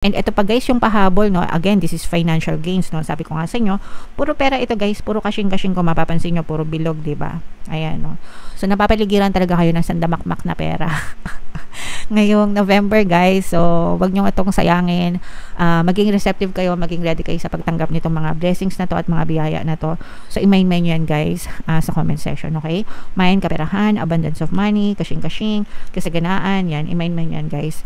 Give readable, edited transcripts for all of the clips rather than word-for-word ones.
And ito pa guys, yung pahabol, no? Again, this is financial gains, no? Sabi ko nga sa inyo, puro pera ito guys, puro kashing-kashing ko, mapapansin nyo, puro bilog, diba? Ayan, no? So, napapaligiran talaga kayo ng sandamakmak na pera. Ngayong November guys, so, wag nyo itong sayangin. Maging receptive kayo, maging ready kayo sa pagtanggap nitong mga blessings na to at mga biyaya na to. So, i-main nyo yan guys, sa comment section, okay? Main, kaperahan, abundance of money, kashing-kashing, kasaganaan, yan, i-main yan guys.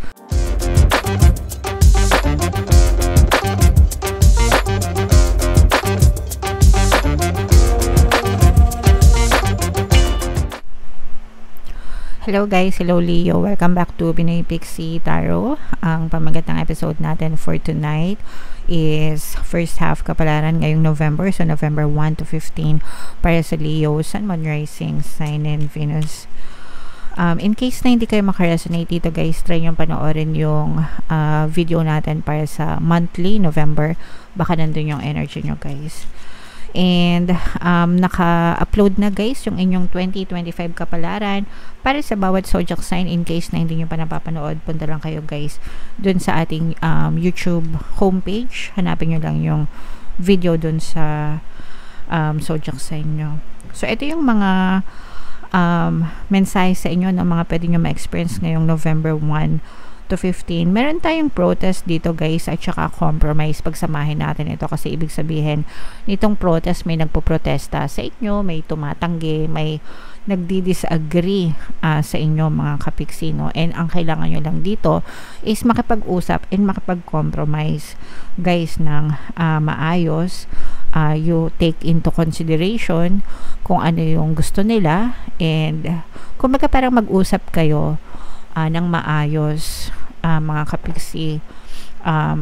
Hello guys, hello Leo. Welcome back to Pinoy Pixie Tarot. Ang pamagat ng episode natin for tonight is first half kapalaran ngayong November. So November 1 to 15 para sa Leo, Sun, Moon, Rising, Sign, and Venus. In case na hindi kayo makaresonate dito guys, try nyo panoorin yung video natin para sa monthly November. Baka nandun yung energy nyo guys. And naka-upload na guys yung inyong 2025 kapalaran para sa bawat zodiac sign. In case na hindi nyo pa napapanood, punta lang kayo guys dun sa ating YouTube homepage. Hanapin nyo lang yung video dun sa zodiac sign nyo. So ito yung mga mensahe sa inyo na mga pwede nyo ma-experience ngayong November 1 to 15. Meron tayong protest dito guys at saka compromise. Pagsamahin natin ito kasi ibig sabihin nitong protest may nagpo-protesta sa inyo, may tumatanggi, may nagdi-disagree sa inyo mga kapiksino, and ang kailangan nyo lang dito is makipag-usap and makipag-compromise guys ng maayos. You take into consideration kung ano yung gusto nila, and kung parang mag-usap kayo ng maayos mga kapiksi,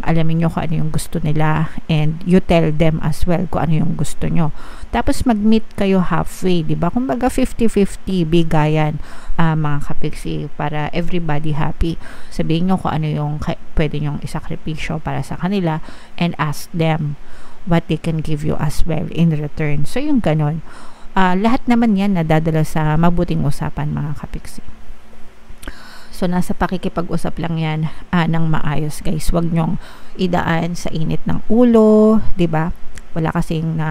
alamin nyo kung ano yung gusto nila and you tell them as well kung ano yung gusto nyo, tapos mag-meet kayo halfway, diba? Kumbaga 50-50 bigayan mga kapiksi para everybody happy. Sabihin nyo kung ano yung pwede nyong isakripisyo para sa kanila and ask them what they can give you as well in return. So yung ganon, lahat naman yan nadadala sa mabuting usapan mga kapiksi. So, nasa pakikipag-usap lang yan ng maayos guys. Huwag nyong idaan sa init ng ulo, ba diba? Wala kasing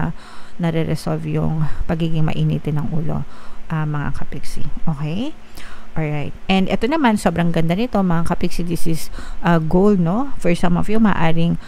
nare-resolve yung pagiging mainitin ng ulo mga kapiksi. Okay? Alright. And ito naman, sobrang ganda nito mga kapiksi. This is goal, no? For some of you, maaring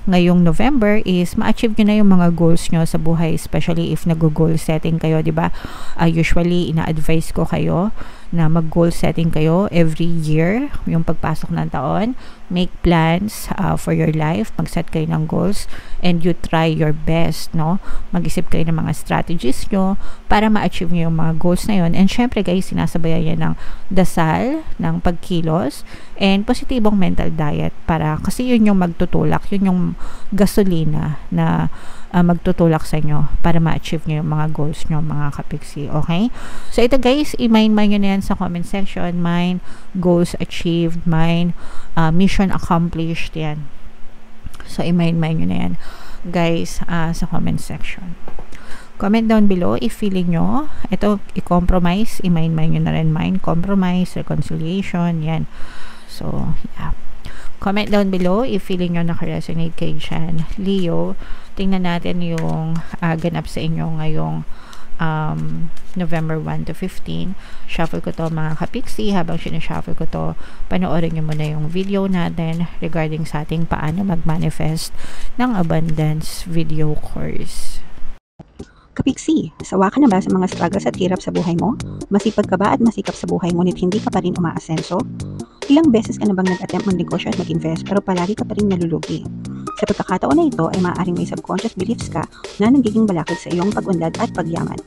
ngayong November is ma-achieve nyo na yung mga goals nyo sa buhay, especially if nag-goal setting kayo, diba? Usually, ina-advise ko kayo na mag-goal setting kayo every year, yung pagpasok ng taon. Make plans for your life, mag-set kayo ng goals, and you try your best, no? Mag-isip kayo ng mga strategies nyo para ma-achieve nyo yung mga goals na yun. And syempre guys, sinasabayan yan ng dasal, ng pagkilos, and positibong mental diet, para kasi yun yung magtutulak, yun yung gasolina na magtutulak sa inyo para ma-achieve nyo yung mga goals nyo mga kapiksi. Okay? So ito guys, i-mine nyo na yan sa comment section. Mine, goals achieved, mine, mission accomplished, yan. So i-mine nyo na yan guys sa comment section. Comment down below if feeling nyo ito i-compromise, i-mine nyo na rin mine, compromise, reconciliation, yan. So yeah, comment down below if feeling nyo naka-resonate kayo dyan. Leo, tingnan natin yung ganap sa inyo ngayong November 1 to 15. Shuffle ko to mga kapiksi. Habang sinashuffle ko to, panoorin nyo muna yung video natin regarding sa ating paano mag-manifest ng abundance video course. Kapiksi, sawa ka na ba sa mga struggles at hirap sa buhay mo? Masipag ka ba at masikap sa buhay ngunit hindi ka pa rin umaasenso? Ilang beses ka na bang nag-attempt mag-negosyo at mag-invest pero palagi ka pa rin nalulugi? Sa pagkakataon na ito ay maaaring may subconscious beliefs ka na nagiging balakid sa iyong pag-unlad at pagyaman.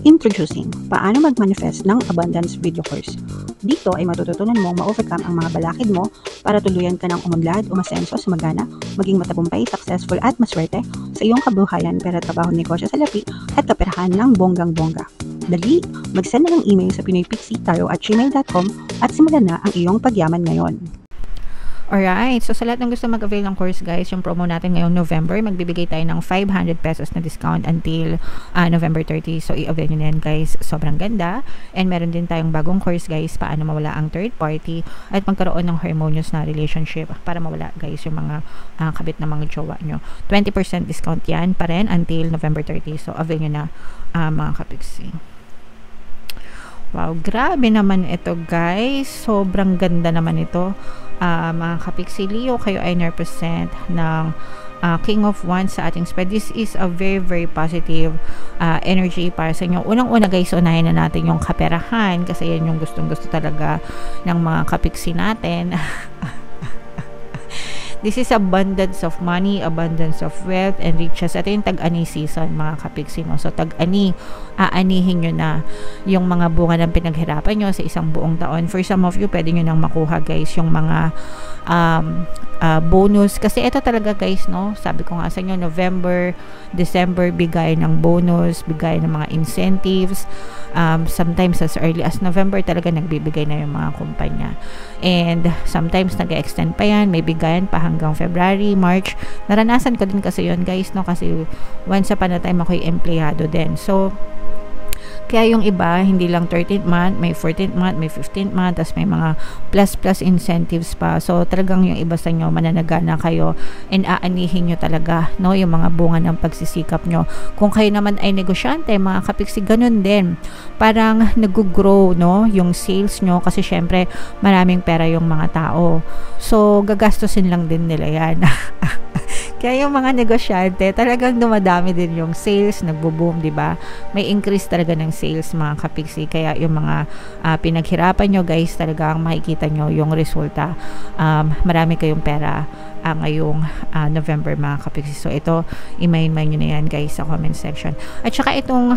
Introducing, paano mag-manifest ng abundance video course. Dito ay matututunan mong ma-overcome ang mga balakid mo para tuluyan ka ng umunlad, umasenso, sumagana, maging matagumpay, successful at maswerte sa iyong kabuhayan, pera, trabaho, negosyo, salapi at kaperahan ng bonggang-bongga. Dali, mag-send na ng email sa pinoypixietarot@gmail.com at simulan na ang iyong pagyaman ngayon. Alright, so sa lahat ng gusto mag-avail ng course guys, yung promo natin ngayong November, magbibigay tayo ng 500 pesos na discount until November 30. So i-avail nyo na yan guys, sobrang ganda. And meron din tayong bagong course guys, paano mawala ang third party at magkaroon ng harmonious na relationship para mawala guys yung mga kabit na mga jowa nyo. 20% discount yan pa rin until November 30. So avail nyo na mga kapiksi. Wow, grabe naman ito guys, sobrang ganda naman ito. Mga kapiksi, Leo, kayo ay represent ng King of Wands sa ating spread. This is a very very positive energy para sa inyo. Unang-una guys, unahin na natin yung kaperahan kasi yan yung gustong-gusto talaga ng mga kapiksi natin. This is abundance of money, abundance of wealth and riches. Ito yung tag-ani season mga kapiksi mo. So tag-ani, aanihin nyo na yung mga bunga ng pinaghirapan nyo sa isang buong taon. For some of you, pwede nyo nang makuha guys yung mga bonus. Kasi ito talaga guys, no? Sabi ko nga sa inyo, November, December, bigay ng bonus, bigay ng mga incentives. Sometimes as early as November talaga nagbibigay na yung mga kumpanya. And sometimes nag-extend pa yan, may bigayan pa hanggang February, March. Naranasan ko din kasi yun guys, no? Kasi once upon a time ako'y empleyado din. So kaya yung iba, hindi lang 13th month, may 14th month, may 15th month, tas may mga plus incentives pa. So, talagang yung iba sa inyo, mananagana kayo and aanihin nyo talaga, no, yung mga bunga ng pagsisikap nyo. Kung kayo naman ay negosyante, mga kapiksi, ganun din. Parang nag-grow, no, yung sales nyo kasi syempre, maraming pera yung mga tao. So, gagastusin lang din nila yan. Kaya yung mga negosyante, talagang dumadami din yung sales, nagbo-boom, di ba? May increase talaga ng sales mga kapiksi. Kaya yung mga pinaghirapan nyo guys, talagang makikita nyo yung resulta. Marami kayong pera ngayong November mga kapiksi. So ito, i-main-main nyo na yan guys sa comment section. At saka itong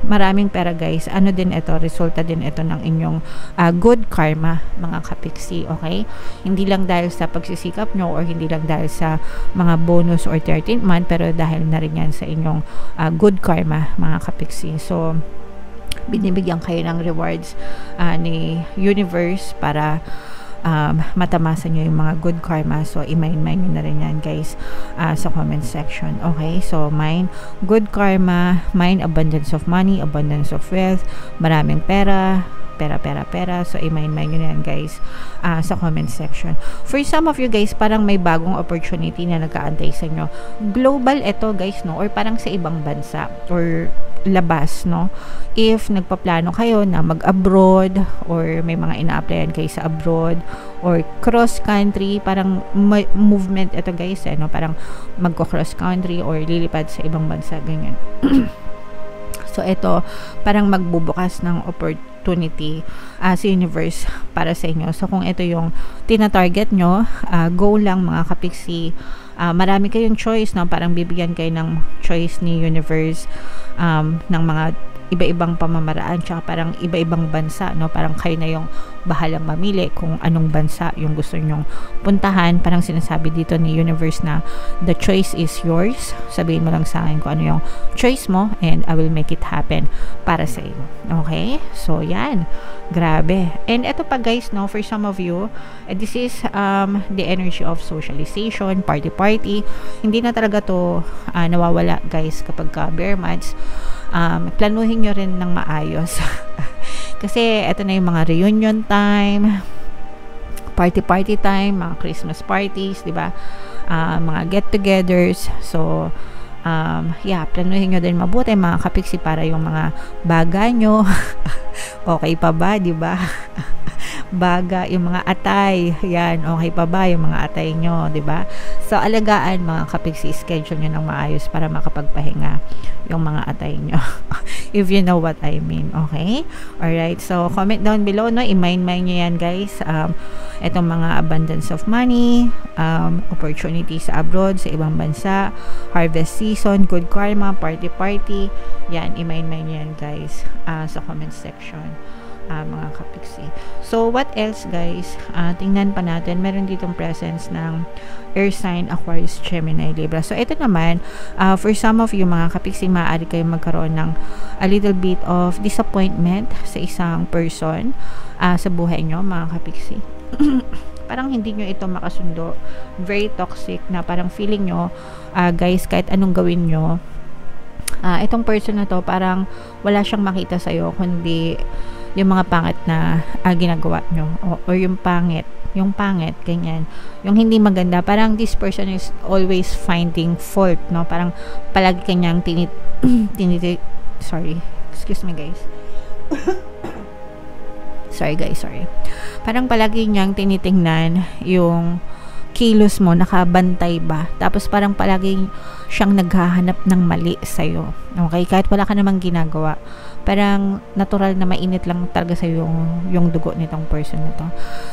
maraming pera guys, ano din ito, resulta din ito ng inyong good karma mga kapiksi, okay? Hindi lang dahil sa pagsisikap nyo or hindi lang dahil sa mga bonus or 13th month, pero dahil na rin yan sa inyong good karma mga kapiksi. So binibigyan kayo ng rewards ni universe para matamasan nyo yung mga good karma. So i-main-main nyo na rin yan guys sa comment section, okay? So mine good karma, mine abundance of money, abundance of wealth, maraming pera. So i-main-main nyo na yan guys sa comment section. For some of you guys, parang may bagong opportunity na nag-aantay sa inyo. Global ito guys, no? Or parang sa ibang bansa or labas, no? If nagpaplano kayo na mag-abroad or may mga ina-applyan kayo sa abroad or cross-country, parang movement ito guys, no? Parang magko-cross-country or lilipad sa ibang bansa, ganyan. So ito, parang magbubukas ng opportunity sa universe para sa inyo. So kung ito yung tina-target nyo, go lang mga kapiksi. Marami kayong choice, no? Parang bibigyan kayo ng choice ni universe ng mga iba-ibang pamamaraan, tsaka parang iba-ibang bansa, no? Parang kayo na yung bahalang mamili kung anong bansa yung gusto nyong puntahan. Parang sinasabi dito ni universe na the choice is yours. Sabihin mo lang sa akin kung ano yung choice mo and I will make it happen para sa iyo. Okay? So, yan. Grabe. And eto pa guys, no, for some of you, this is the energy of socialization, party. Hindi na talaga to nawawala guys kapag bare months. Planuhin nyo rin ng maayos. Kasi eto na yung mga reunion time, party time, mga Christmas parties, di ba? Mga get-togethers. So, planuhin nyo din mabuti mga kapiksi para yung mga baga nyo okay pa ba, di ba? Baga, yung mga atay, yan, okay pa ba yung mga atay nyo, di ba? So, alagaan mga kapiksi, schedule nyo ng maayos para makapagpahinga yung mga atay nyo. If you know what I mean, okay? Alright, so comment down below, no? I-mind nyo yan, guys. Itong mga abundance of money, opportunities sa abroad, sa ibang bansa, harvest season, good karma, party, yan, i-mind nyo yan, guys, sa comment section. Mga kapiksi. So, what else guys? Tingnan pa natin. Meron ditong presence ng air sign, Aquarius, Gemini, Libra. So, ito naman, for some of you mga kapiksi, maaari kayo magkaroon ng a little bit of disappointment sa isang person sa buhay nyo, mga kapiksi. parang hindi nyo ito makasundo. Very toxic na parang feeling nyo, guys, kahit anong gawin nyo, itong person na to parang wala siyang makita sa'yo kundi yung mga pangit na ginagawa nyo or yung pangit, ganyan, yung hindi maganda. Parang this person is always finding fault, no? Parang palagi kanyang sorry, excuse me guys. sorry. Parang palagi niyang tinitingnan yung kilos mo, nakabantay ba? Tapos parang palagi siyang naghahanap ng mali sa'yo. Okay? Kahit wala ka namang ginagawa. Parang natural na mainit lang talaga sa'yo yung dugo nitong person na to.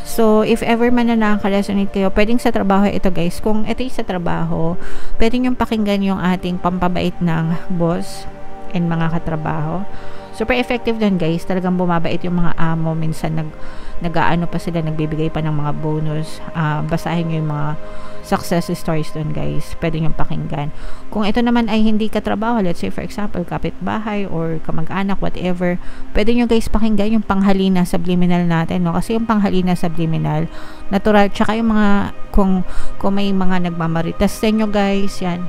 So, if ever man na nakaka-resonate kayo, pwedeng sa trabaho ito guys. Kung ito yung sa trabaho, pwedeng yung pakinggan yung ating pampabait ng boss and mga katrabaho. Super effective dun guys. Talagang bumabait yung mga amo. Minsan nag-aano pa sila, nagbibigay pa ng mga bonus. Basahin nyo yung mga success stories dun guys. Pwede nyo pakinggan. Kung ito naman ay hindi katrabaho, let's say for example, kapitbahay or kamag-anak, whatever, pwede nyo guys pakinggan yung panghalina subliminal natin, no? Kasi yung panghalina subliminal, natural, tsaka yung mga, kung may mga nagmamaritas sa inyo guys, yan,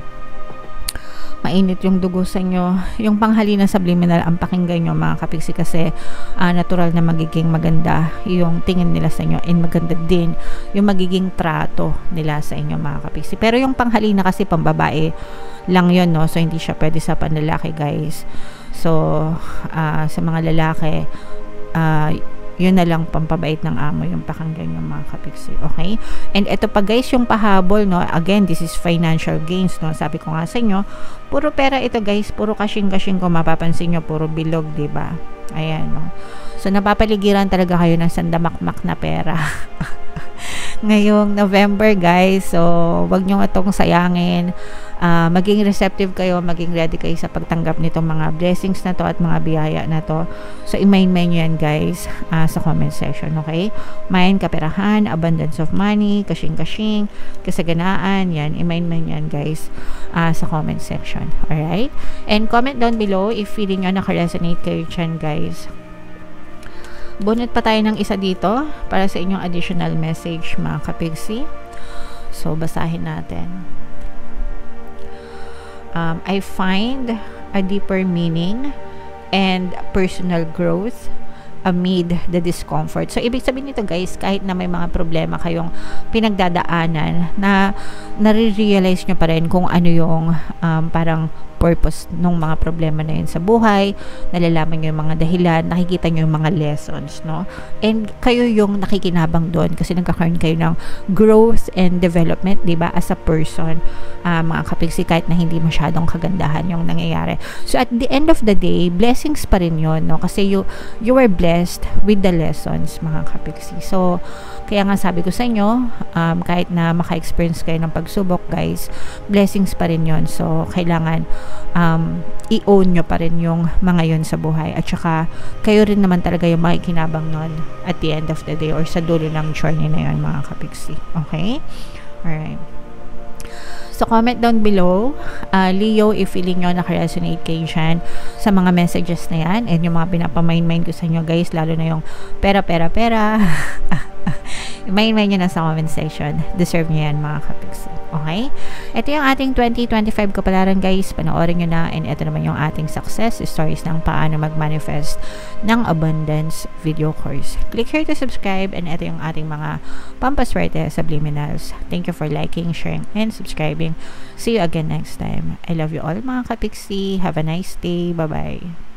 mainit yung dugo sa inyo, yung panghalina subliminal ang pakinggan nyo mga kapiksi, kasi natural na magiging maganda yung tingin nila sa inyo and maganda din yung magiging trato nila sa inyo mga kapiksi. Pero yung panghalina kasi pambabae lang yun, no? So hindi siya pwede sa panlalaki guys. So sa mga lalaki, yun na lang pampabait ng amo yung pakinggan yung mga kapiksi. Okay? And ito pa guys, yung pahabol, no? Again, this is financial gains, no? Sabi ko nga sa inyo, puro pera ito guys, puro kashing-kashing, kung mapapansin nyo, puro bilog, diba? Ayan, no? So, napapaligiran talaga kayo ng sandamakmak na pera. Ngayong November guys, so wag nyo itong sayangin. Maging receptive kayo, maging ready kayo sa pagtanggap nitong mga blessings na to at mga biyaya na to. So i-main nyo yan guys sa comment section, okay? Main kaperahan, abundance of money, kashing-kashing, kasaganaan, yan, i-main nyo yan guys sa comment section. Alright? And comment down below if feeling nyo naka-resonate kayo dyan guys. Bunot pa tayo ng isa dito para sa inyong additional message mga kapigsi. So, basahin natin. I find a deeper meaning and personal growth amid the discomfort. So, ibig sabihin nito guys, kahit na may mga problema kayong pinagdadaanan, na nare-realize nyo pa rin kung ano yung parang purpose ng mga problema na yun sa buhay, nalalaman nyo yung mga dahilan, nakikita nyo yung mga lessons, no? And kayo yung nakikinabang doon kasi nagkakaroon kayo ng growth and development, diba? As a person, mga kapigsi, kahit na hindi masyadong kagandahan yung nangyayari. So, at the end of the day, blessings pa rin yun, no? Kasi you were blessed with the lessons, mga kapigsi. So, kaya nga sabi ko sa inyo, kahit na maka-experience kayo ng pagsubok, guys, blessings pa rin yun. So, kailangan i-own nyo pa rin yung mga yun sa buhay. At saka, kayo rin naman talaga yung makikinabang nun at the end of the day or sa dulo ng journey na yun, mga kapigsi. Okay? Alright. So, comment down below, Leo, if feeling nyo naka-resonate kayo dyan sa mga messages na yan and yung mga pinapamain-main ko sa inyo, guys, lalo na yung pera. Main nyo na sa comment section. Deserve nyo yan, mga kapigsi. Okay? Ito yung ating 2025 kapalaran, guys. Panoorin nyo na. And ito naman yung ating success stories ng paano mag-manifest ng abundance video course. Click here to subscribe. And ito yung ating mga pampaswerte subliminals. Thank you for liking, sharing, and subscribing. See you again next time. I love you all, mga kapigsi. Have a nice day. Bye-bye.